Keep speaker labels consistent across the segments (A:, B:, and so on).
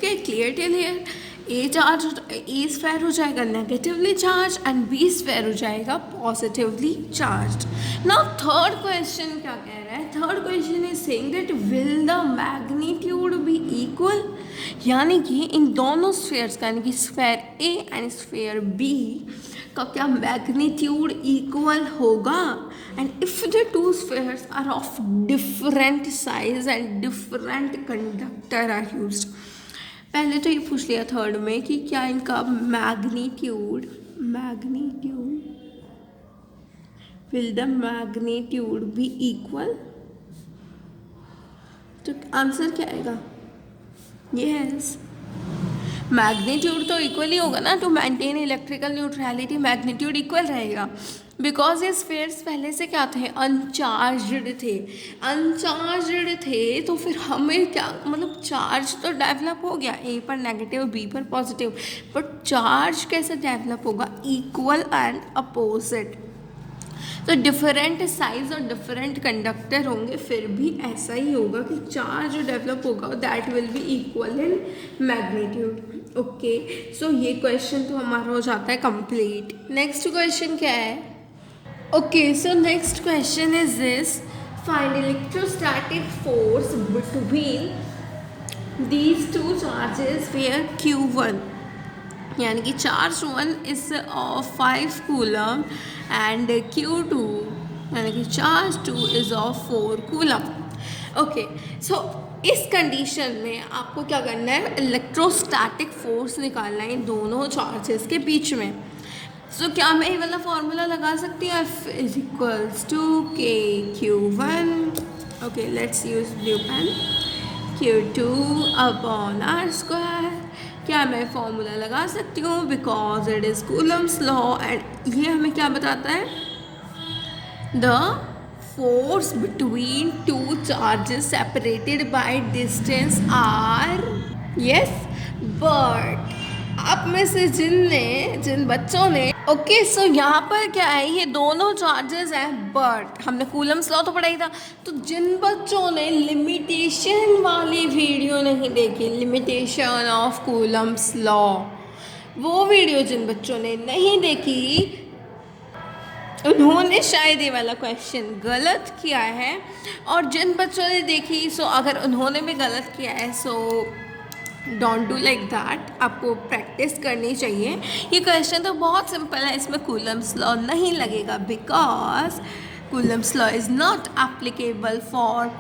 A: Okay, clear till here? A charge, A sphere हो जाएगा negatively charge and B sphere हो जाएगा positively charge. Now third question क्या कह रहा है? Third question is saying that will the magnitude be equal, यानी कि इन दोनों स्फेयर्स का, यानी कि sphere A and sphere B का क्या मैग्नीट्यूड इक्वल होगा? And if the two spheres are of different size and different conductor are used. पहले तो ये पूछ लिया थर्ड में कि क्या इनका magnitude will the magnitude be equal, तो आंसर क्या आएगा? यस, मैग्नीट्यूड तो इक्वल ही होगा ना, to maintain electrical neutrality magnitude equal रहेगा, बिकॉज ये स्फेयर्स पहले से क्या थे? अनचार्जड थे। तो फिर हमें क्या मतलब, चार्ज तो डेवलप हो गया, ए पर नेगेटिव बी पर पॉजिटिव, बट चार्ज कैसे डेवलप होगा? Equal and opposite. तो डिफरेंट साइज और डिफरेंट कंडक्टर होंगे, फिर भी ऐसा ही होगा कि चार्ज जो डेवलप होगा that will be equal in magnitude. Okay, so ये क्वेश्चन तो हमारा हो जाता है कंप्लीट। नेक्स्ट क्वेश्चन क्या है? Okay, so next question is this, find electrostatic force between these two charges where Q1, यानी कि charge 1 is of 5 coulomb and Q2 यानी कि charge 2 is of 4 coulomb. Okay, so इस कंडीशन में आपको क्या करना है? इलेक्ट्रोस्टैटिक फोर्स निकालना है इन दोनों चार्जेस के बीच में। सो क्या मैं ये वाला फॉर्मूला लगा सकती हूँ? F is equals to KQ1, okay let's use blue pen, Q2 upon R square. क्या मैं फॉर्मूला लगा सकती हूँ? Because it is Coulomb's law and ये हमें क्या बताता है? The force between two charges separated by distance आर, यस, बट आप में से जिन बच्चों ने, ओके, सो यहाँ पर क्या है? ये दोनों चार्जेस हैं, बट हमने कूलम्स लॉ तो पढ़ा ही था। तो जिन बच्चों ने लिमिटेशन वाली वीडियो नहीं देखी, लिमिटेशन ऑफ कूलम्स लॉ, वो वीडियो जिन बच्चों ने नहीं देखी उन्होंने शायद ये वाला क्वेश्चन गलत किया है, और जिन बच्चों ने देखी, सो अगर उन्होंने भी गलत किया है, so don't do like that, आपको प्रैक्टिस करनी चाहिए। ये क्वेश्चन तो बहुत सिंपल है, इसमें कूलम्स लॉ नहीं लगेगा, because Coulomb's law is not applicable for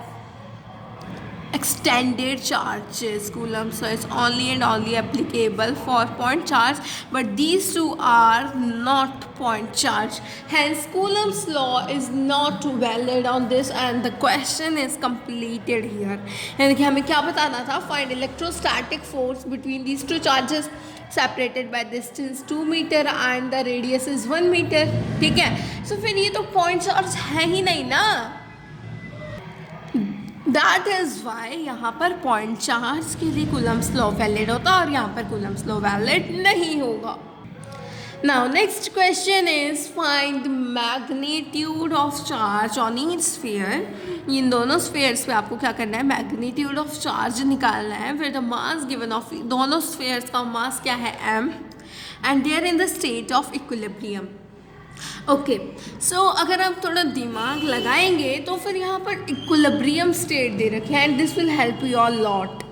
A: extended charges. Coulomb's law is only and only applicable for point charge, but these two are not point charge. Hence, Coulomb's law is not valid on this, and the question is completed here. यानी कि हमें क्या बताना था? Find electrostatic force between these two charges separated by distance 2 meter and the radius is 1 meter. ठीक है? So फिर ये तो point charge है ही नहीं ना. दैट इज़ वाई यहाँ पर पॉइंट चार्ज के लिए कूलम्स लॉ वैलिड होता है और यहाँ पर कूलम्स लॉ वैलिड नहीं होगा। Now next question is find magnitude of charge on each sphere. इन दोनों स्फीयर्स पे आपको क्या करना है? मैग्नीट्यूड ऑफ चार्ज निकालना है। फिर द मास गिवन ऑफ दोनों स्फीयर्स का मास क्या है? m, and they are in the state of equilibrium. Okay, so अगर आप थोड़ा दिमाग लगाएंगे तो फिर यहाँ पर इक्विलिब्रियम स्टेट दे रखे हैं, and this will help you all lot.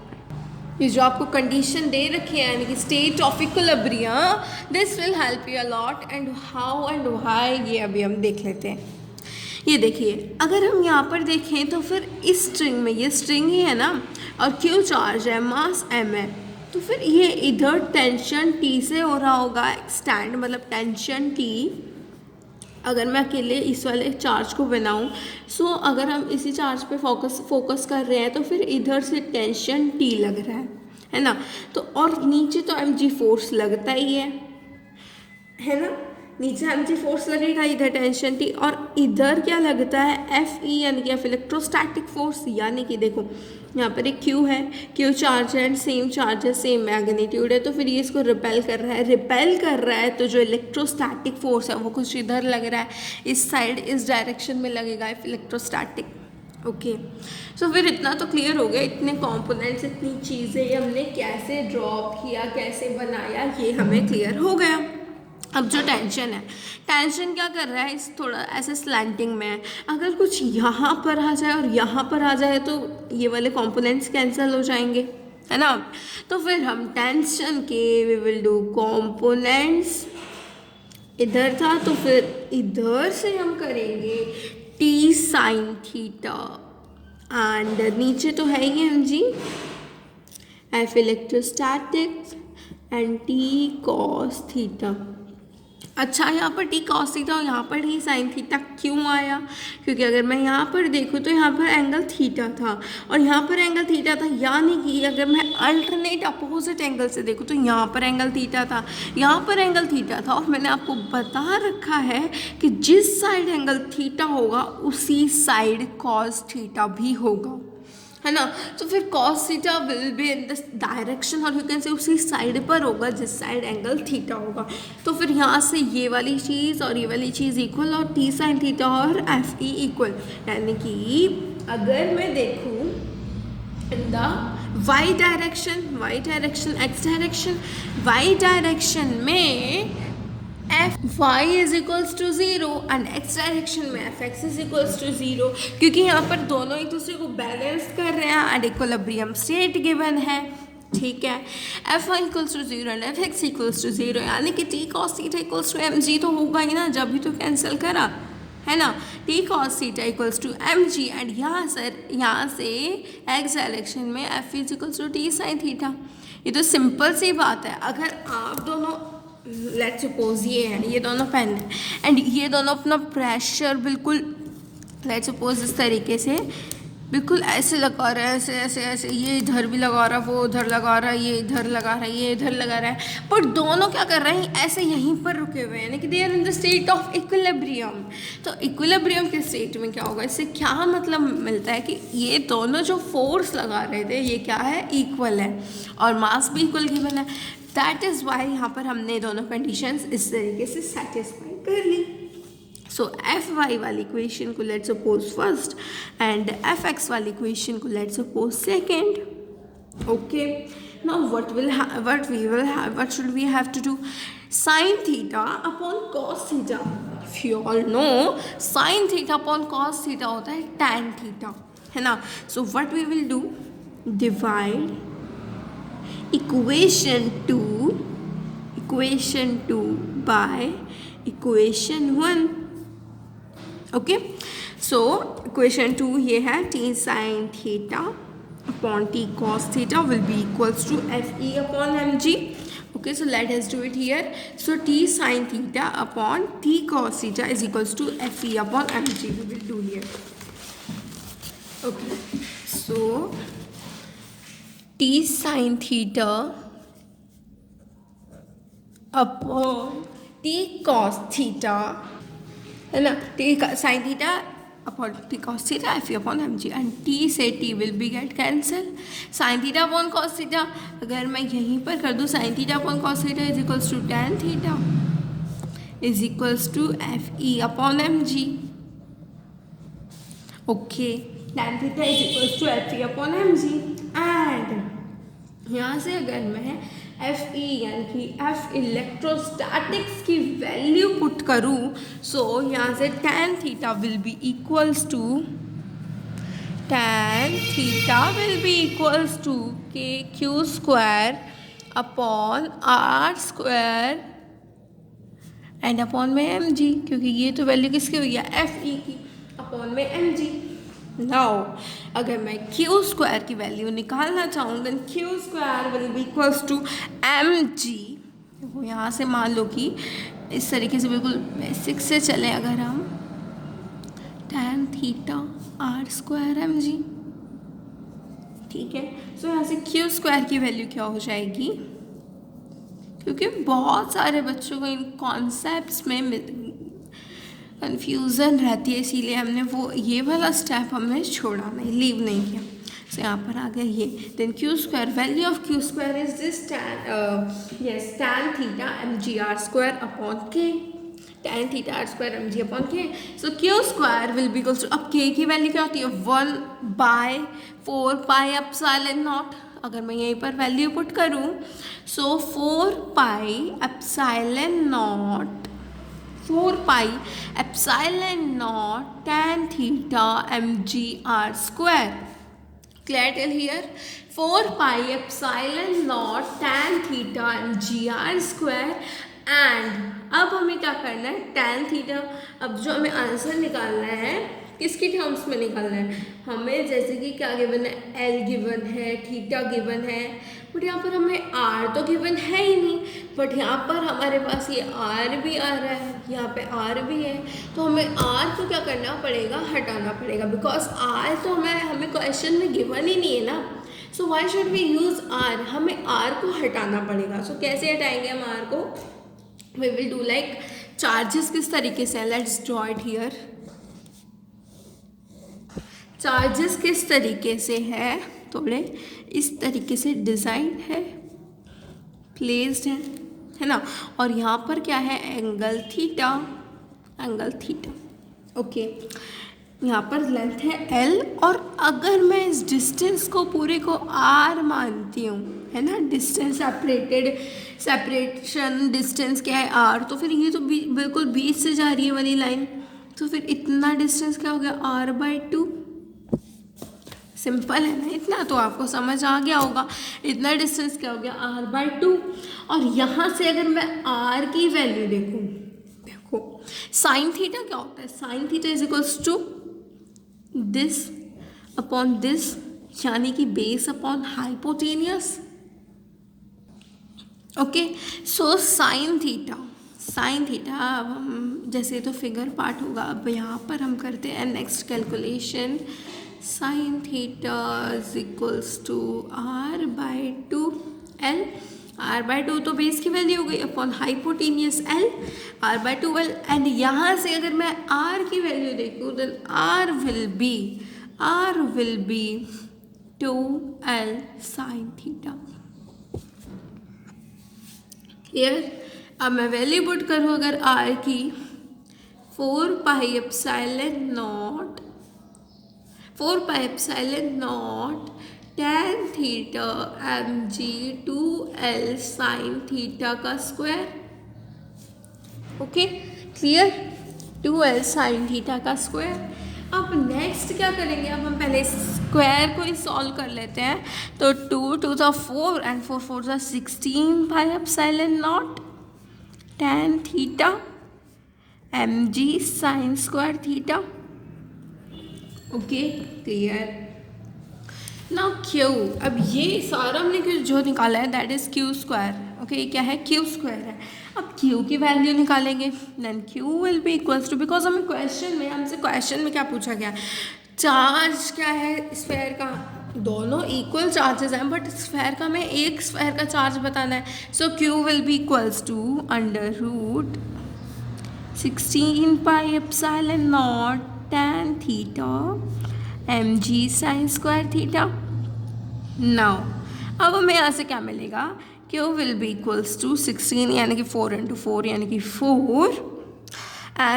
A: ये जो आपको कंडीशन दे रखी है, यानी कि state of equilibrium, this will help you lot, and how and why ये अभी हम देख लेते हैं। ये देखिए, अगर हम यहाँ पर देखें तो फिर इस स्ट्रिंग में, ये स्ट्रिंग ही है ना, और Q चार्ज है, मास m है, तो फिर ये इधर टेंशन T से हो रहा होगा एक्सटेंड, मतलब टेंशन T। अगर मैं अकेले इस वाले चार्ज को बनाऊं, सो अगर हम इसी चार्ज पे फोकस कर रहे हैं तो फिर इधर से टेंशन T लग रहा है ना, तो और नीचे तो mg फोर्स लगता ही है ना, नीचे mg फोर्स लगेगा, इधर टेंशन T, और इधर क्या लगता है? Fe, यानी कि F इलेक्ट्रोस्टैटिक फोर्स। यानी कि देखो यहाँ पर एक Q है, Q चार्ज है एंड सेम चार्ज है, सेम मैग्नीट्यूड है, तो फिर ये इसको रिपेल कर रहा है, तो जो इलेक्ट्रोस्टैटिक फोर्स है वो कुछ इधर लग रहा है, इस साइड, इस डायरेक्शन में लगेगा इलेक्ट्रोस्टैटिक ओके, सो फिर इतना तो क्लियर हो गया, इतने कंपोनेंट्स, इतनी चीज़ें हमने कैसे ड्रॉ किया, कैसे बनाया, ये हमें क्लियर हो गया। अब जो टेंशन है, टेंशन क्या कर रहा है, इस थोड़ा ऐसे स्लैंटिंग में है, अगर कुछ यहाँ पर आ जाए और यहाँ पर आ जाए तो ये वाले कंपोनेंट्स कैंसिल हो जाएंगे, है ना। तो फिर हम टेंशन के वी विल डू कंपोनेंट्स, इधर था तो फिर इधर से हम करेंगे टी साइन थीटा, एंड नीचे तो है ही M G F electrostatics and T cos theta. अच्छा, यहाँ पर टी कॉस थीटा और यहाँ पर टी साइन थीटा क्यों आया, क्योंकि अगर मैं यहाँ पर देखूँ तो यहाँ पर एंगल थीटा था और यहाँ पर एंगल थीटा था, यानी कि अगर मैं अल्टरनेट अपोजिट एंगल से देखूँ तो यहाँ पर एंगल थीटा था, यहाँ पर एंगल थीटा था, और मैंने आपको बता रखा है कि जिस साइड एंगल थीटा होगा उसी साइड कॉस थीटा भी होगा, है ना। तो फिर cos theta will be in this direction, और यू कैन से उसी साइड पर होगा जिस साइड एंगल थीटा होगा। तो फिर यहाँ से ये वाली चीज़ और ये वाली चीज़ इक्वल, और टी साइन थीटा और एफ ई इक्वल, यानी कि अगर मैं देखूँ in the Y direction X direction, Y direction में F Y is equals to zero and X direction में F X is equals to zero, क्योंकि यहाँ पर दोनों एक दूसरे को बैलेंस कर रहे हैं एंड इक्विलिब्रियम स्टेट गिवन है, ठीक है। F Y equals to zero and F X equals to zero, यानी कि T cos theta equals to M G तो होगा ही ना, जब भी तो कैंसिल करा, है ना। T cos theta equals to M G, and यहाँ से एक्स डायरेक्शन में F is equals to T sine theta. ये तो सिंपल सी बात है। अगर आप दोनों लेट्स सपोज ये है, ये दोनों पेन है एंड ये दोनों अपना प्रेशर बिल्कुल लेट्स सपोज इस तरीके से बिल्कुल ऐसे लगा रहा है, ऐसे ऐसे ऐसे, ये इधर भी लगा रहा है, वो उधर लगा रहा है, ये इधर लगा रहा है, ये इधर लगा रहा है, पर दोनों क्या कर रहे हैं, ऐसे यहीं पर रुके हुए हैं, यानी कि they are in the state of equilibrium. तो इक्विलिब्रियम के स्टेट में क्या होगा, इससे क्या मतलब मिलता है कि ये दोनों जो फोर्स लगा रहे थे ये क्या है, इक्वल है, और मास भी इक्वल गिवन है। दैट इज़ वाई यहाँ पर हमने दोनों कंडीशंस इस तरीके से सेटिस्फाई कर ली। सो एफ वाई वाली इक्वेशन को let's suppose first and F x वाली इक्वेशन को let's suppose second. Okay, now what should we have to do? Sin theta upon cos theta. If you all know, sin theta upon cos theta होता है tan theta, है ना। So what we will do? Divide equation 2 by equation 1. Okay, so equation 2 ये है T sine theta upon T cos theta will be equals to F E upon M G. Okay, so let us do it here. So t sin theta upon t cos theta is equals to fe upon mg. We will do here. Okay, so t sin theta upon t cos theta, है ना, t sin theta upon t cos theta fe upon mg, and t से t will be get cancel. sin theta upon cos theta अगर मैं यहीं पर कर दूँ sin theta upon cos theta is equals to tan theta is equals to fe upon mg. Okay, tan theta is equals to fe upon mg, and यहाँ से अगर मैं एफ ई यानी कि एफ इलेक्ट्रोस्टैटिक्स की वैल्यू पुट करूँ, so यहाँ से tan theta will be equals to K Q square upon R square and upon में एम जी, क्योंकि ये तो वैल्यू किसकी हुई है, एफ ई की, अपॉन में एम जी. नाउ अगर मैं क्यू स्क्वायर की वैल्यू निकालना चाहूँ then Q square will be equals to M G. वो यहाँ से मान लो कि इस तरीके से बिल्कुल बेसिक से चले अगर हम tan theta R square M G, ठीक है. सो यहाँ से क्यू स्क्वायर की वैल्यू क्या हो जाएगी, क्योंकि बहुत सारे बच्चों को इन कॉन्सेप्ट्स में कन्फ्यूज़न रहती है, इसीलिए हमने वो ये वाला स्टेप हमने छोड़ा नहीं, लीव नहीं किया. सो यहाँ पर आ गया ये. Then Q square, value of Q square is this tan theta M G R square upon K. tan theta R square mg upon K. So Q square will be equals to, अब K की value क्या होती है 1/4 पाई epsilon not. अगर मैं यहीं पर value put करूँ सो 4 pi epsilon naught tan theta mg r square. Clear till here? 4 pi epsilon naught tan theta mg r square. And अब हमें क्या करना है, tan थीटा, अब जो हमें आंसर निकालना है किसकी टर्म्स में निकालना है हमें, जैसे कि क्या गिवन है, एल गिवन है, थीटा गिवन है, बट यहाँ पर हमें आर तो गिवन है ही नहीं, बट यहाँ पर हमारे पास ये आर भी आ रहा है, यहाँ पे आर भी है, तो हमें आर को क्या करना पड़ेगा, हटाना पड़ेगा, बिकॉज आर तो हमें क्वेश्चन में गिवन ही नहीं है ना। So why should we use R, हमें आर को हटाना पड़ेगा। सो कैसे हटाएंगे हम आर को, we will do like charges किस तरीके से, let's draw it here. Charges किस तरीके से है, थोड़े इस तरीके से डिज़ाइन है, प्लेस्ड है ना, और यहाँ पर क्या है, एंगल थीटा, ओके। यहाँ पर लेंथ है एल, और अगर मैं इस डिस्टेंस को पूरे को आर मानती हूँ, है ना, डिस्टेंस सेपरेशन डिस्टेंस क्या है आर, तो फिर ये तो बिल्कुल बीच से जा रही है वाली लाइन, तो फिर इतना डिस्टेंस क्या हो गया, r/2। सिंपल है ना, इतना तो आपको समझ आ गया होगा। इतना डिस्टेंस क्या हो गया, r/2। और यहाँ से अगर मैं r की वैल्यू देखूँ, देखो साइन थीटा क्या होता है, sine theta is equals to this upon this, यानी कि base upon hypotenuse. Okay, so sine theta, अब हम जैसे तो फिगर पार्ट होगा, अब यहाँ पर हम करते हैं next calculation. Sine theta is equals to r/2 L, r/2 तो बेस की वैल्यू हो गई upon hypotenuse L, r/2 L, and यहाँ से अगर मैं r की वैल्यू देखूँ then r will be 2L sine theta. Clear? अब मैं वैल्यू पुट करूँ अगर r की 4 pi epsilon naught tan theta mg 2L sine theta का square. Okay, clear? 2L sine theta का स्क्वायर। अब नेक्स्ट क्या करेंगे, अब हम पहले स्क्वायर को ही सॉल्व कर लेते हैं। तो 2 2 4 and 4 4 16 pi epsilon naught tan theta mg sine square theta. Okay, clear? Now Q, अब ये सारा हमने जो निकाला है that is Q square. Okay, ये क्या है, क्यू स्क्वायर है। अब क्यू की वैल्यू निकालेंगे, then Q will be equals to, because हमसे क्वेश्चन में क्या पूछा गया, चार्ज क्या है स्फेयर का, दोनों इक्वल चार्जेस हैं, बट स्फेयर का हमें एक स्फेयर का चार्ज बताना है। So Q will be equals to √16 pi epsilon naught tan theta mg sine square theta. Now अब हमें यहाँ से क्या मिलेगा, Q will be equals to 16 यानी कि 4 × 4 यानी कि 4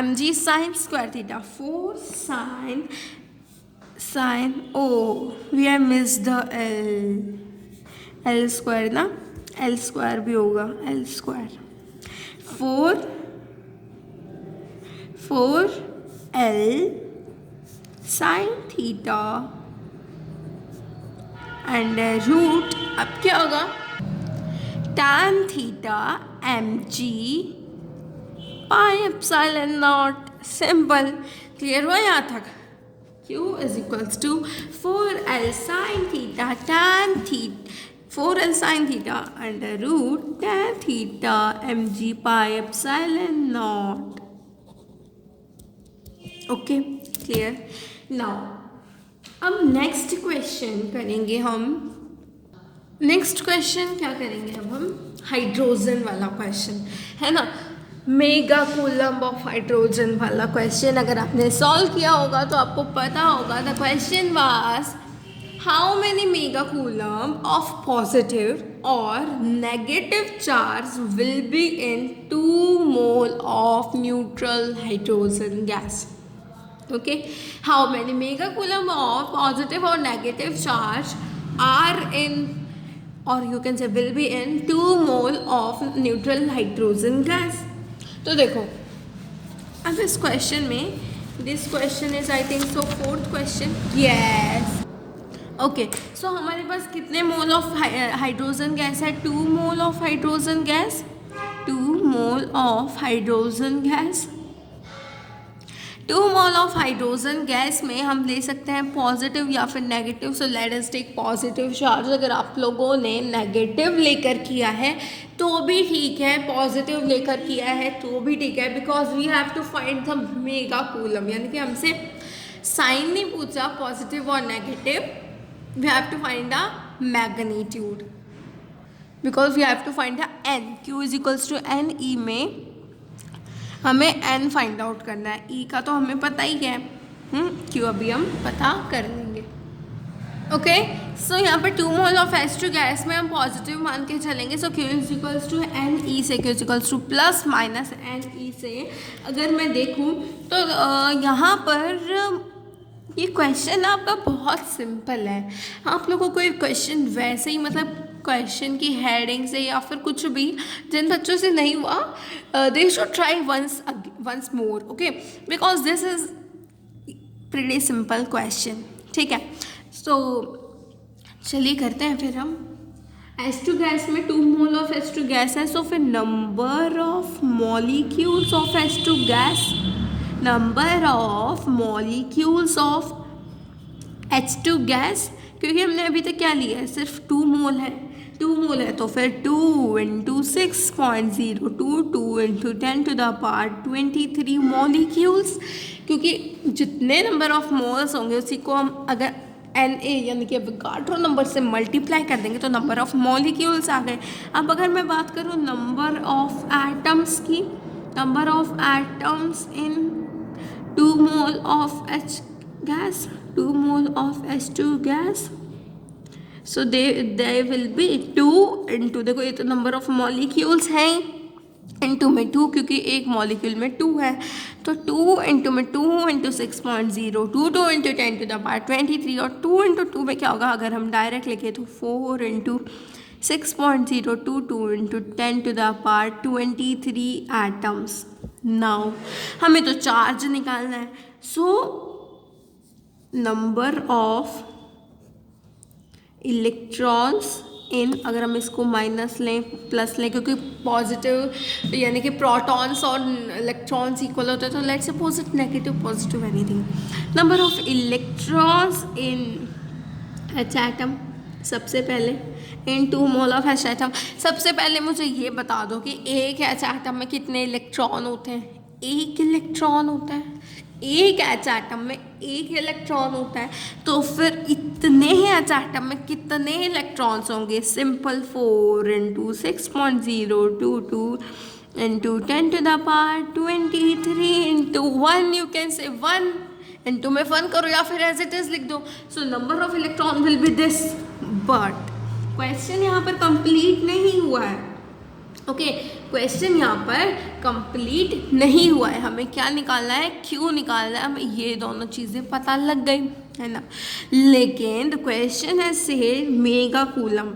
A: mg sine square theta, 4 sine oh we have miss the L square ना, एल स्क्वायर भी होगा, L square 4 L sine theta and root, अब क्या होगा, tan theta mg pi epsilon naught. Simple, clear हुआ यहाँ तक? Q is equals to 4L sine theta tan theta 4L sine theta under root tan theta mg pi epsilon naught. Okay, clear? Now अब next question करेंगे हम। Next question क्या करेंगे अब हम, हाइड्रोजन वाला क्वेश्चन है ना, मेगा कूलम्ब ऑफ हाइड्रोजन वाला क्वेश्चन। अगर आपने सॉल्व किया होगा तो आपको पता होगा the question was how many megacoulomb of positive or negative charge will be in 2 mole of neutral hydrogen gas? Okay, how many megacoulomb of positive or negative charge are in, or you can say will be in 2 mole of neutral hydrogen gas? तो देखो अब इस question में, this question is I think so fourth question, yes. Okay, so हमारे पास कितने mole of hydrogen gas है? 2 mole of hydrogen gas, 2 mole of hydrogen gas. 2 mole of hydrogen gas में हम ले सकते हैं पॉजिटिव या फिर negative. So let us take positive charge. अगर आप लोगों ने नेगेटिव लेकर किया है तो भी ठीक है, पॉजिटिव लेकर किया है तो भी ठीक है, because we have to find the mega coulomb. यानी कि हमसे साइन नहीं पूछा पॉजिटिव और negative, we have to find the magnitude, because we have to find the N. Q is equals to N. E में हमें एन फाइंड आउट करना है, ई का तो हमें पता ही है, क्यों अभी हम पता कर लेंगे। ओके, सो यहाँ पर 2 मोल ऑफ H2 गैस में हम पॉजिटिव मान के चलेंगे। So Q is equals to N E से, Q is equals to plus minus N E से। अगर मैं देखूँ तो यहाँ पर ये क्वेश्चन आपका बहुत सिंपल है। आप लोगों को ये क्वेश्चन वैसे ही, मतलब क्वेश्चन की हेडिंग से या फिर कुछ भी, जिन बच्चों से नहीं हुआ they should try once more, okay, because this is pretty simple question. ठीक है, सो चलिए करते हैं फिर हम। H2 गैस में 2 मोल ऑफ H2 गैस है, सो फिर number of molecules of H2 gas, number of molecules of H2 gas, क्योंकि हमने अभी तक क्या लिया है, सिर्फ 2 मोल है, 2 मोल है, तो फिर 2 into 6.02, 2 into 10 to the power 23 molecules, क्योंकि जितने नंबर ऑफ मोल्स होंगे उसी को हम अगर Na यानी कि एवोगाड्रो नंबर से मल्टीप्लाई कर देंगे तो नंबर ऑफ मॉलिक्यूल्स आ गए। अब अगर मैं बात करूँ नंबर ऑफ एटम्स की, number of atoms in 2 mole of H gas, 2 mole of H2 gas, so they will B 2 into, देखो ये तो नंबर ऑफ मॉलिक्यूल्स हैं, इंटू में 2, क्योंकि एक मॉलिक्यूल में 2 है, तो 2 इंटू में 2 into 6.02, 2 into 10 to the power 23, और 2 इंटू 2 में क्या होगा अगर हम डायरेक्ट लिखे तो 4 into 6.02, 2 into 10 to the power 23 atoms. Now हमें तो चार्ज निकालना है, so number of electrons in, अगर हम इसको माइनस लें प्लस लें, क्योंकि पॉजिटिव यानी कि प्रोटॉन्स और इलेक्ट्रॉन्स इक्वल होते हैं, तो let's suppose it negative positive anything. Number of electrons in H atom, सबसे पहले इन 2 मोल ऑफ H एटम। सबसे पहले मुझे ये बता दो कि एक H एटम में कितने इलेक्ट्रॉन होते हैं? एक इलेक्ट्रॉन होता है, एक H एटम में एक इलेक्ट्रॉन होता है, तो फिर इतने ही H एटम में कितने इलेक्ट्रॉन्स होंगे? Simple, 4 into 6.022 into 10 to the power 23 into 1, you can say 1 into में 1 करो या फिर एज इट इज लिख दो। सो number of electron will be this, but question यहाँ पर कंप्लीट नहीं हुआ है। ओके, क्वेश्चन यहाँ पर कंप्लीट नहीं हुआ है, हमें क्या निकालना है? क्यों निकालना है? हमें ये दोनों चीज़ें पता लग गई है ना, लेकिन द क्वेश्चन है से मेगा कूलम।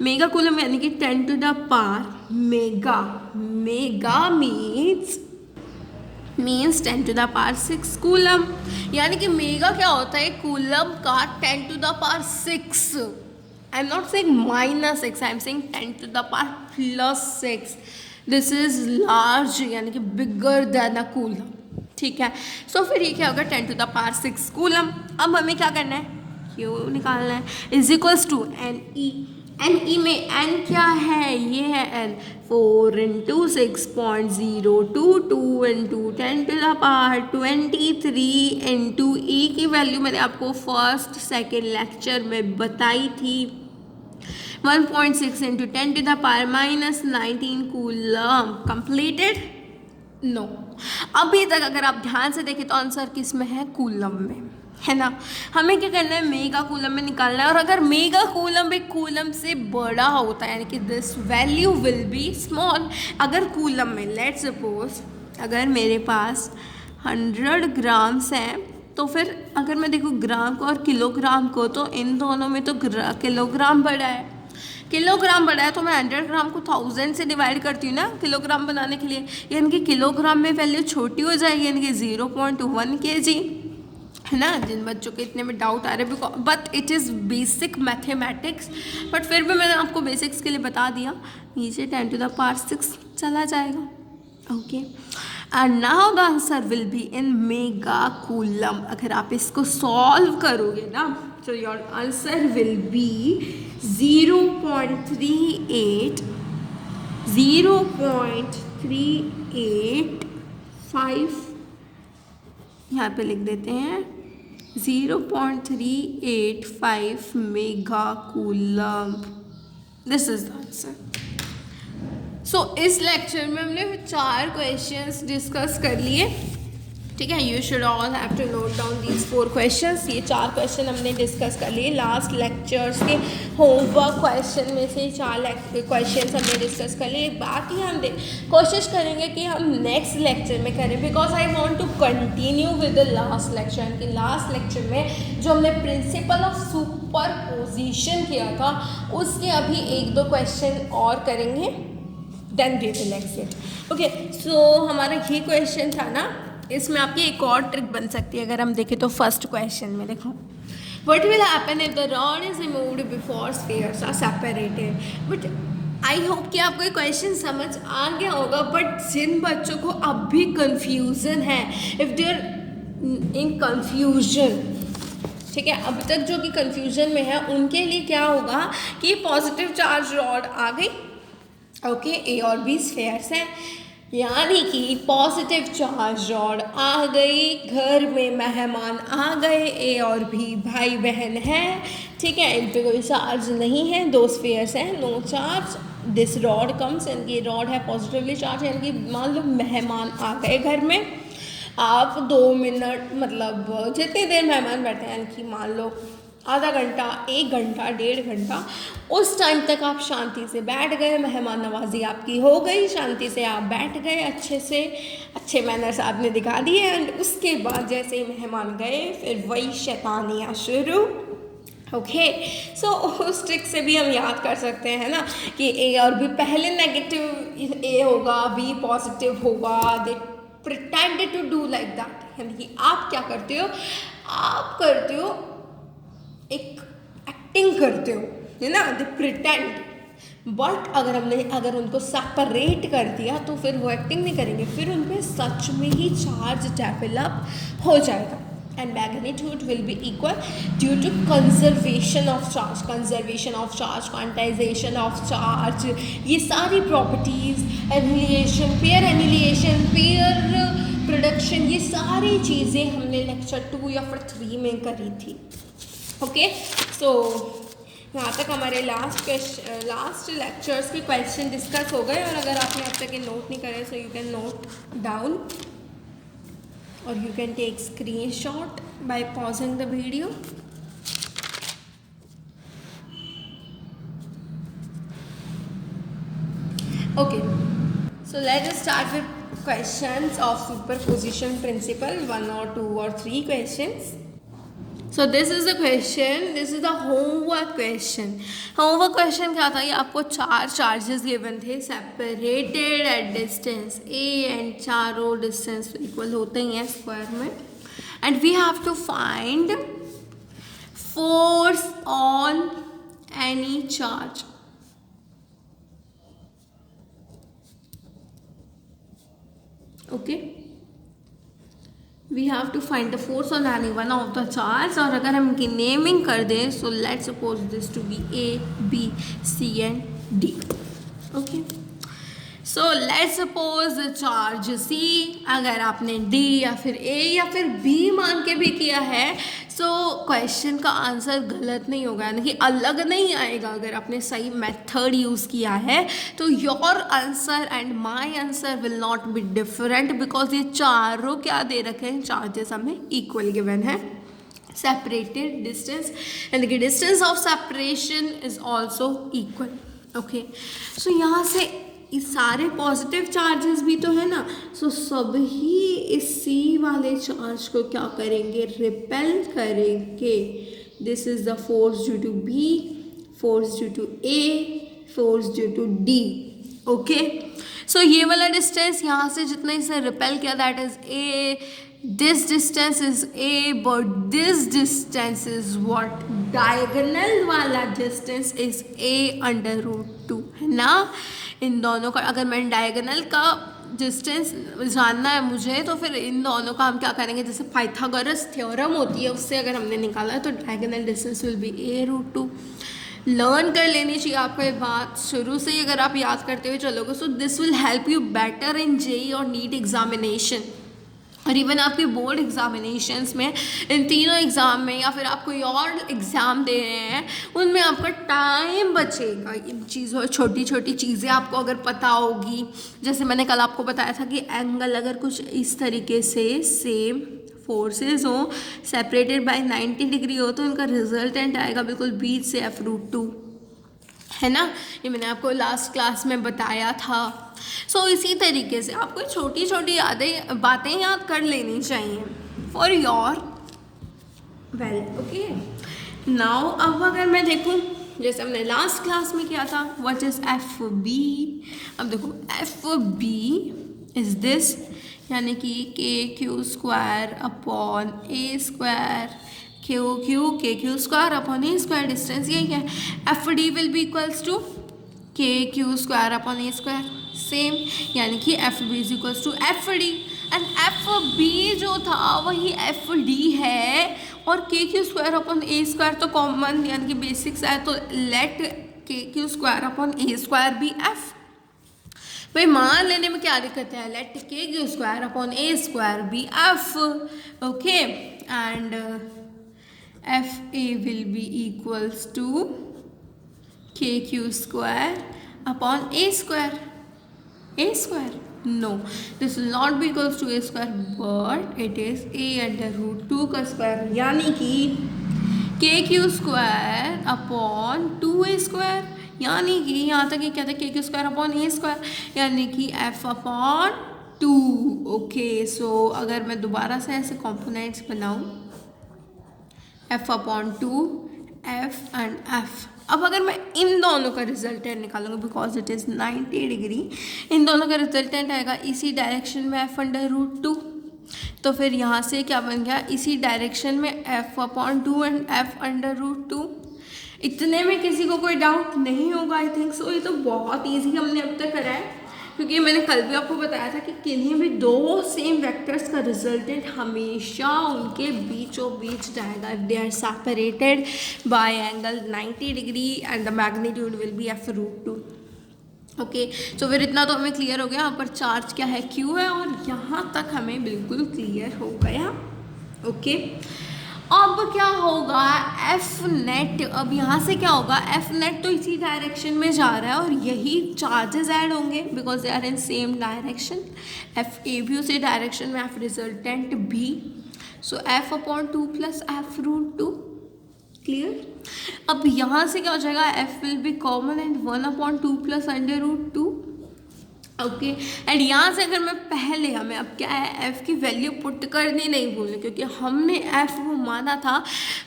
A: मेगा कूलम यानी कि 10 to the power mega, mega means 10 to the power 6 coulomb, यानी कि मेगा क्या होता है? कूलम का 10 to the power 6। I am not saying minus 6, I am saying 10 to the power plus 6. This is large, यानी कि bigger than a coulomb. ठीक है, सो फिर ये क्या होगा? 10 to the power 6 कूलम। अब हमें क्या करना है? क्यों निकालना है? Is equals to N E. N E में एन क्या है? ये है N, 4 into 6.022 2 into 10 to the power 23 into E की वैल्यू मैंने आपको फर्स्ट सेकेंड लेक्चर में बताई थी, 1.6 into 10 to the power minus 19 coulomb. Completed? No. अभी तक अगर आप ध्यान से देखें तो आंसर किस में है? कूलम में। है ना। हमें क्या करना है, मेगा कूलम में निकालना है। और अगर मेगा कूलम एक कूलम से बड़ा होता है यानी कि this value will be small. अगर कूलम में लेट्स सपोज अगर मेरे पास 100 ग्राम्स हैं, तो फिर अगर मैं देखूँ ग्राम को और किलोग्राम को, तो इन दोनों में तो किलोग्राम बड़ा है। किलोग्राम बड़ा है तो मैं 100 ग्राम को 1000 से डिवाइड करती हूँ ना किलोग्राम बनाने के लिए, यानी कि किलोग्राम में वैल्यू छोटी हो जाएगी, यानी कि 0.1 kg, है ना। जिन बच्चों के इतने में डाउट आ रहे हैं, but it is basic mathematics, but फिर भी मैंने आपको बेसिक्स के लिए बता दिया। नीचे 10⁻6 चला जाएगा। Okay, and now the answer will be in mega coulomb. अगर आप इसको सॉल्व करोगे ना, तो योर आंसर विल बी 0.385, यहाँ पे लिख देते हैं 0.385 mega coulomb. This is the answer. So इस लेक्चर में हमने 4 क्वेश्चंस डिस्कस कर लिए, ठीक है। You should all have to note down these 4 questions. ये 4 क्वेश्चन हमने डिस्कस कर लिए। लास्ट लेक्चर्स के होमवर्क क्वेश्चन में से 4 क्वेश्चंस हमने डिस्कस कर लिए। बाकी हम कोशिश करेंगे कि हम नेक्स्ट लेक्चर में करें, because I want to continue with the last lecture. कि लास्ट लेक्चर में जो हमने प्रिंसिपल ऑफ सुपरपोजिशन किया था, उसके अभी 1-2 क्वेश्चन और करेंगे, then we will exit. Okay, so हमारा ये क्वेश्चन था ना, इसमें आपकी एक और ट्रिक बन सकती है। अगर हम देखें तो फर्स्ट क्वेश्चन में देखो, what will happen if the rod is removed before spheres are separated. But I hope कि आपको ये क्वेश्चन समझ आ गया होगा। बट जिन बच्चों को अब भी कंफ्यूजन है, if they are in confusion, ठीक है, अब तक जो कि कंफ्यूजन में है, उनके लिए क्या होगा कि पॉजिटिव चार्ज रॉड आ गई, ओके, ए और बी स्फीयर्स हैं, यानी कि पॉजिटिव चार्ज रॉड आ गई, घर में मेहमान आ गए, ए और भी भाई बहन हैं, ठीक है, इन पे कोई चार्ज नहीं है, 2 स्फीयर्स हैं, no charge. This rod comes, यानी कि रॉड है पॉजिटिवली चार्ज, यानी कि मान लो मेहमान आ गए घर में, आप 2 मिनट मतलब जितनी देर मेहमान बैठे हैं, यानी कि मान लो आधा घंटा, 1 घंटा, 1.5 घंटा, उस टाइम तक आप शांति से बैठ गए, मेहमान नवाजी आपकी हो गई, शांति से आप बैठ गए, अच्छे से अच्छे मैनर्स आपने दिखा दिए। एंड उसके बाद जैसे ही मेहमान गए, फिर वही शैतानियाँ शुरू। ओके, सो उस ट्रिक से भी हम याद कर सकते हैं ना कि ए और बी, पहले नेगेटिव ए होगा, बी पॉजिटिव होगा, they pretend to do like that, यानी कि आप क्या करते हो, आप करते हो एक एक्टिंग करते हो, है ना, दे प्रिटेंड। बट अगर उनको सेपरेट कर दिया तो फिर वो एक्टिंग नहीं करेंगे, फिर उनपे सच में ही चार्ज डेवलप हो जाएगा। And magnitude will be equal due to conservation of charge, quantization of charge, ये सारी प्रॉपर्टीज, एनिलिएशन, पेयर प्रोडक्शन, ये सारी चीज़ें हमने लेक्चर 2 या फिर 3 में करी थी। ओके, सो यहाँ तक हमारे लास्ट लेक्चर्स के क्वेश्चन डिस्कस हो गए। और अगर आपने अब तक ये नोट नहीं करे, so you can note down और you can take screenshot by pausing the video. Okay, so let us start with questions of superposition principle, 1 or 2 or 3 questions. So this is the question, this is the homework question. Homework question क्या था, ये आपको 4 charges given थे, separated at distance a, and चारों distance equal होते ही हैं square में, and we have to find force on any charge. Okay, we have to find the force on any one of the charge. और अगर हम इनकी नेमिंग कर दें, so let's suppose this to be A, B, C and D. Okay, so let's suppose charge C, अगर आपने D या फिर ए या फिर बी मान के भी किया है, सो क्वेश्चन का आंसर गलत नहीं होगा, यानी कि अलग नहीं आएगा। अगर आपने सही मेथड यूज़ किया है तो your answer and my answer will not be different, because ये चारों क्या दे रखे हैं, चार्जेस हमें इक्वल गिवन है। separated distance, and the distance of separation is also equal. Okay, so यहाँ से इस सारे पॉजिटिव चार्जेस भी तो है ना, सो सभी इस सी वाले चार्ज को क्या करेंगे, रिपेल करेंगे. This is the force due to B, force due to A, force due to D. Okay, so ये वाला डिस्टेंस यहाँ से जितना इसे रिपेल किया that is A, this distance is A, but this distance is what, diagonal वाला distance is A under root 2, है ना. इन दोनों का अगर मैं डायगोनल का डिस्टेंस जानना है मुझे, तो फिर इन दोनों का हम क्या करेंगे, जैसे पाइथागोरस थ्योरम होती है उससे अगर हमने निकाला है तो diagonal distance will be A root 2. Learn कर लेनी चाहिए आपको ये बात शुरू से ही, अगर आप याद करते हुए चलोगे. So this will help you better in JEE और नीट एग्जामिनेशन, और इवन आपके बोर्ड एग्जामिनेशंस में, इन तीनों एग्ज़ाम में, या फिर आप कोई और एग्ज़ाम दे रहे हैं उनमें आपका टाइम बचेगा. इन चीज़ों, छोटी छोटी चीज़ें आपको अगर पता होगी, जैसे मैंने कल आपको बताया था कि एंगल अगर कुछ इस तरीके से सेम फोर्सेस हो, सेपरेटेड बाय 90 डिग्री हो, तो इनका रिजल्टेंट आएगा बिल्कुल बीच से एफ रूट 2, है ना. ये मैंने आपको लास्ट क्लास में बताया था. सो इसी तरीके से आपको छोटी छोटी बातें याद कर लेनी चाहिए for your well. Okay, now अब अगर मैं देखूं, जैसे हमने लास्ट क्लास में किया था, व्हाट इज एफ बी. अब देखो एफ बी इज दिस, यानी कि K Q square upon A square, Q Q K Q square upon A square. Distance यही है. F D will be equals to K Q square upon A square, same, यानी कि F B is equals to F D. And F B जो था वही F D है, और K Q square upon A square तो common यानी कि बेसिक्स है, तो let K Q square upon A square B F. भाई मान लेने में क्या दिक्कत है, let K Q square upon A square B F. Okay, and F A will be equals to K Q square upon A square. A square, no, this will not be equals to a square, but it is a under root 2 का square, यानी कि K Q square upon 2a square, यानी कि यहाँ तक ये कहते हैं के Q square upon A square, यानी कि एफ अपॉन 2. ओके, सो अगर मैं दोबारा से ऐसे कॉम्पोनेंट्स बनाऊँ, F upon 2, F and F. अब अगर मैं इन दोनों का रिजल्टेंट निकालूंगी, बिकॉज इट इज़ 90 डिग्री, इन दोनों का रिजल्टेंट आएगा इसी डायरेक्शन में एफ अंडर रूट 2. तो फिर यहाँ से क्या बन गया, इसी डायरेक्शन में F upon 2 and F under root 2. इतने में किसी को कोई डाउट नहीं होगा, आई थिंक सो. ये तो बहुत ईजी हमने अब तक करा है, क्योंकि मैंने कल भी आपको बताया था कि किन्हीं भी दो सेम वेक्टर्स का रिजल्टेंट हमेशा उनके बीचों बीच जाएगा if they are separated by angle 90 degree and the magnitude will be F root 2. Okay, so फिर इतना तो हमें क्लियर हो गया, यहाँ पर चार्ज क्या है, क्यू है, और यहाँ तक हमें बिल्कुल क्लियर हो गया. ओके, अब क्या होगा, एफ नेट. अब यहाँ से क्या होगा, एफ नेट तो इसी डायरेक्शन में जा रहा है और यही चार्जेस ऐड होंगे because they are in same direction. F A भी उसी डायरेक्शन में, एफ रिजल्टेंट भी. So F upon 2 plus F root 2. Clear. अब यहाँ से क्या हो जाएगा, F will be common and 1 upon 2 plus under root 2. Okay, and यहाँ से अगर मैं पहले, हमें अब क्या है, एफ़ की वैल्यू पुट करनी नहीं भूलें, क्योंकि हमने एफ़ को माना था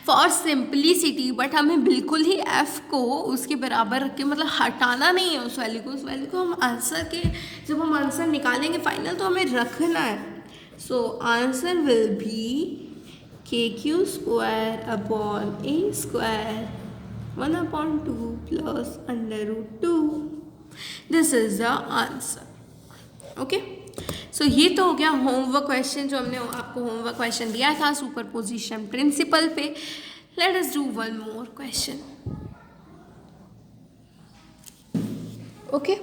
A: फॉर सिंपलिसिटी, बट हमें बिल्कुल ही एफ़ को उसके बराबर रख के मतलब हटाना नहीं है उस वैल्यू को. उस वैल्यू को हम आंसर के, जब हम आंसर निकालेंगे फाइनल, तो हमें रखना है. So answer will be K Q square upon A square 1 upon 2 plus under root 2. This is the answer. Okay, so ये तो हो गया होमवर्क क्वेश्चन, जो हमने आपको होमवर्क क्वेश्चन दिया था सुपरपोजिशन प्रिंसिपल पे. Let us do one more question. Okay,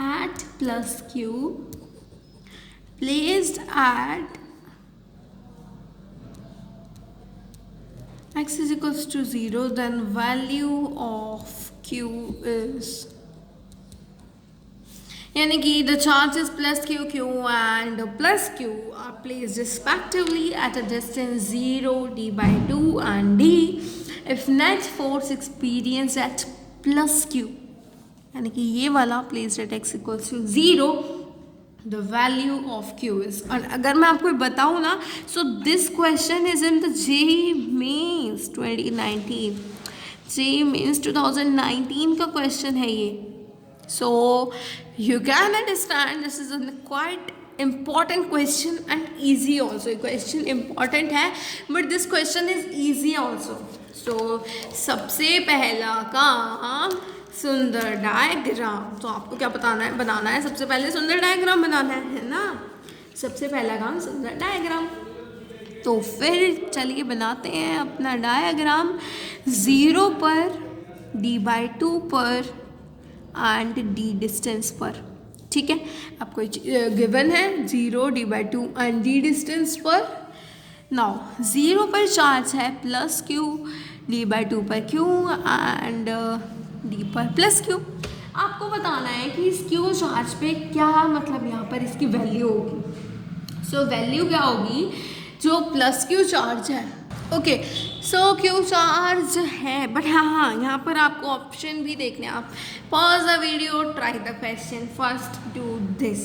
A: at plus q placed at x is equals to 0, then value of q is, यानी कि the charges plus Q Q and plus Q R placed respectively at a distance 0 d by 2 and d if net force experienced at plus q, यानी कि ये वाला placed at x equals to 0 the value of Q is. और अगर मैं आपको बताऊँ ना, so this question is in the JEE mains 2019, JEE mains 2019 का क्वेश्चन है ये। So you can understand this is a quite important question and easy also। Question important है but this question is easy also। so सबसे पहला काम सुंदर diagram. तो आपको क्या बनाना है सबसे पहले सुंदर डायग्राम बनाना है ना। सबसे पहला काम सुंदर डायग्राम। तो फिर चलिए बनाते हैं अपना डायग्राम 0 पर d/2 पर एंड d डिस्टेंस पर। ठीक है, आपको गिवन है 0 d/2 एंड d डिस्टेंस पर। नाउ 0 पर चार्ज है प्लस क्यू, d/2 पर क्यू एंड d पर प्लस क्यू। आपको बताना है कि इस क्यू चार्ज पे क्या मतलब यहाँ पर इसकी वैल्यू होगी। सो वैल्यू क्या होगी जो प्लस क्यू चार्ज है। ओके, सो क्यू चार्ज है बट हाँ यहाँ पर आपको ऑप्शन भी देखने हैं। आप pause the video, try the question, first do this.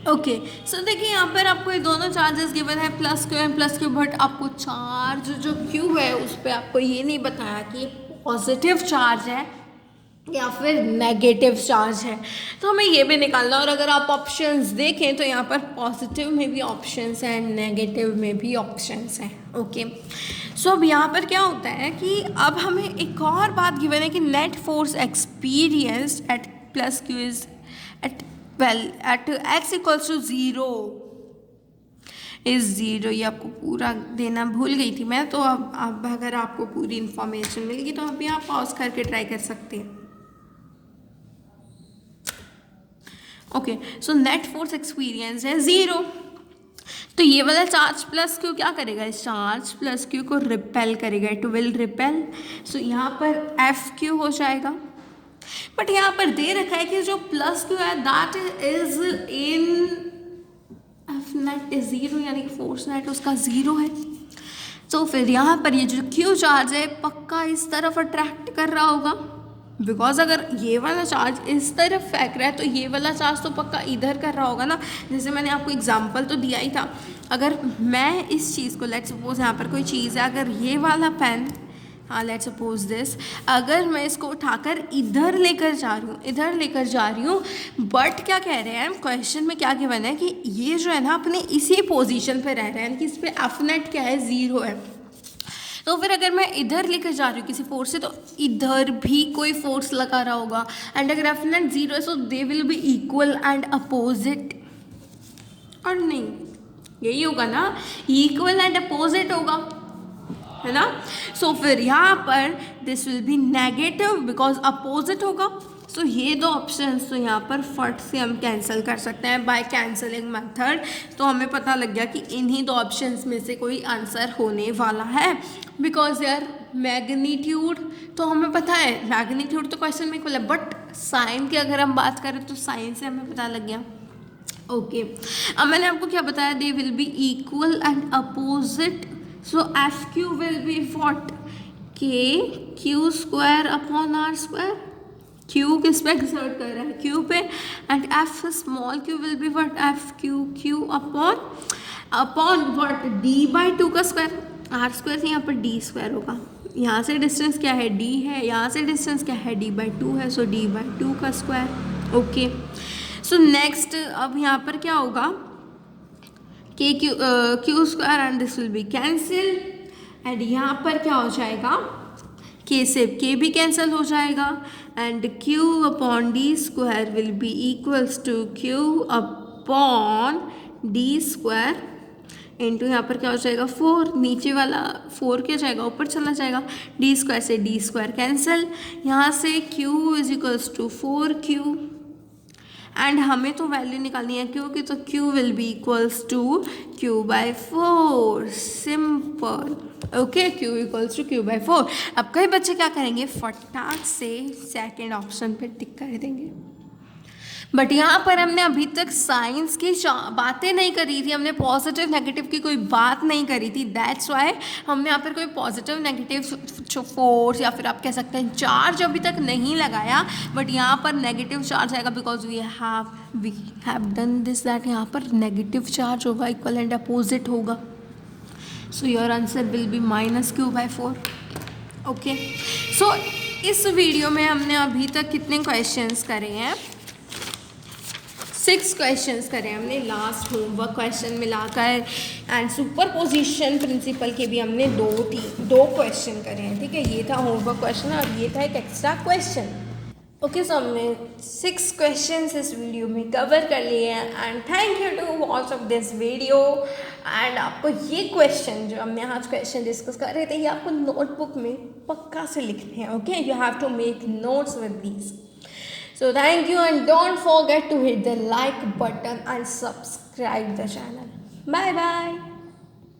A: Okay, so देखिए यहाँ पर आपको ये दोनों चार्जेस गिवन है plus Q and plus Q, but आपको चार्ज जो क्यू है उस पर आपको ये नहीं बताया कि पॉजिटिव चार्ज है या फिर नेगेटिव चार्ज है। तो हमें ये भी निकालना। और अगर आप ऑप्शंस देखें तो यहाँ पर पॉजिटिव में भी ऑप्शंस हैं, नेगेटिव में भी ऑप्शंस हैं। ओके, सो अब यहाँ पर क्या होता है कि अब हमें एक और बात गिवन है कि net force experienced at plus Q is at x equals to 0 is 0। ये आपको पूरा देना भूल गई थी मैं। तो अब अगर आपको पूरी इंफॉर्मेशन मिलेगी तो अभी आप पॉज करके ट्राई कर सकते हैं। Okay, so net force experience है 0। तो ये वाला चार्ज प्लस क्यू क्या करेगा, इस चार्ज प्लस क्यू को रिपेल करेगा, इट विल रिपेल। सो यहाँ पर एफ क्यू हो जाएगा। बट यहाँ पर दे रखा है कि जो प्लस क्यू है that is in F net is 0, यानी कि फोर्स नेट उसका 0 है। तो फिर यहाँ पर ये जो क्यू चार्ज है पक्का इस तरफ अट्रैक्ट कर रहा होगा, बिकॉज अगर ये वाला चार्ज इस तरफ फेंक रहा है तो ये वाला चार्ज तो पक्का इधर कर रहा होगा ना। जैसे मैंने आपको एग्जांपल तो दिया ही था। अगर मैं इस चीज़ को, लेट्स सपोज यहाँ पर कोई चीज़ है, अगर ये वाला पेन, हाँ लेट्स सपोज दिस, अगर मैं इसको उठाकर इधर लेकर जा रही हूँ बट क्या कह रहे हैं क्वेश्चन में, क्या गिवन है कि ये जो है ना अपने इसी पोजीशन पे रह रहे हैं कि इस पर एफ नेट क्या है 0 है। तो फिर अगर मैं इधर लेकर जा रही हूँ किसी फोर्स से तो इधर भी कोई फोर्स लगा रहा होगा। एंड अगर एफ नेट 0 है so they will be equal and opposite, और नहीं यही होगा ना, इक्वल एंड अपोजिट होगा, है ना। सो फिर यहाँ पर this will be negative because opposite होगा। सो ये दो ऑप्शंस तो यहाँ पर फट से हम कैंसिल कर सकते हैं बाय कैंसलिंग मेथड। तो हमें पता लग गया कि इन्हीं दो ऑप्शंस में से कोई आंसर होने वाला है। बिकॉज यार मैग्नीट्यूड तो हमें पता है, मैग्नीट्यूड तो क्वेश्चन में इक्वल है, बट साइन की अगर हम बात करें तो साइन से हमें पता लग गया। ओके, अब मैंने आपको क्या बताया, they will be equal and opposite. So F Q will be what, K Q square upon R square. Q किस पे एक्सर्ट कर रहा है, क्यू पे, and F small q will be what, F Q Q upon what, d/2 का square. Are square से यहाँ पर d स्क्वायर होगा। यहाँ से डिस्टेंस क्या है, d है, यहाँ से डिस्टेंस क्या है, d/2 है, सो d/2 का स्क्वायर। ओके, सो नेक्स्ट अब यहाँ पर क्या होगा, के Q square and this will be cancel, and यहाँ पर क्या हो जाएगा, के से के भी कैंसिल हो जाएगा, and Q upon D square will be equals to Q upon D square into यहाँ पर क्या हो जाएगा 4, नीचे वाला 4 क्या जाएगा ऊपर चला जाएगा, डी स्क्वायर से डी स्क्वायर कैंसिल, यहाँ से Q is equals to 4q and हमें तो वैल्यू निकालनी है क्योंकि तो q will be equals to q/4, simple. Okay, q equals to q/4। अब कई बच्चे क्या करेंगे, फटाक से सेकेंड ऑप्शन पे टिक कर देंगे। बट यहाँ पर हमने अभी तक साइंस की बातें नहीं करी थी, हमने पॉजिटिव नेगेटिव की कोई बात नहीं करी थी। दैट्स वाई हमने यहाँ पर कोई पॉजिटिव नेगेटिव फोर्स या फिर आप कह सकते हैं चार्ज अभी तक नहीं लगाया। बट यहाँ पर नेगेटिव चार्ज आएगा because we have done this, that यहाँ पर नेगेटिव चार्ज होगा, इक्वल एंड अपोजिट होगा। So your answer will be -q/4। Okay, so इस वीडियो में हमने अभी तक कितने क्वेश्चंस करे हैं, 6 क्वेश्चंस करे हमने, लास्ट होमवर्क क्वेश्चन मिलाकर एंड सुपरपोजिशन प्रिंसिपल के भी हमने दो क्वेश्चन करे हैं। ठीक है, ये था होमवर्क क्वेश्चन और ये था एक एक्स्ट्रा क्वेश्चन। ओके, सो हमने 6 क्वेश्चंस इस वीडियो में कवर कर लिए हैं and thank you to watch of this video. And आपको ये क्वेश्चन जो हमने आज क्वेश्चन डिस्कस कर रहे थे, ये आपको नोटबुक में पक्का से लिखने हैं। Okay, you have to make notes with these. So thank you and don't forget to hit the like button and subscribe the channel. Bye bye.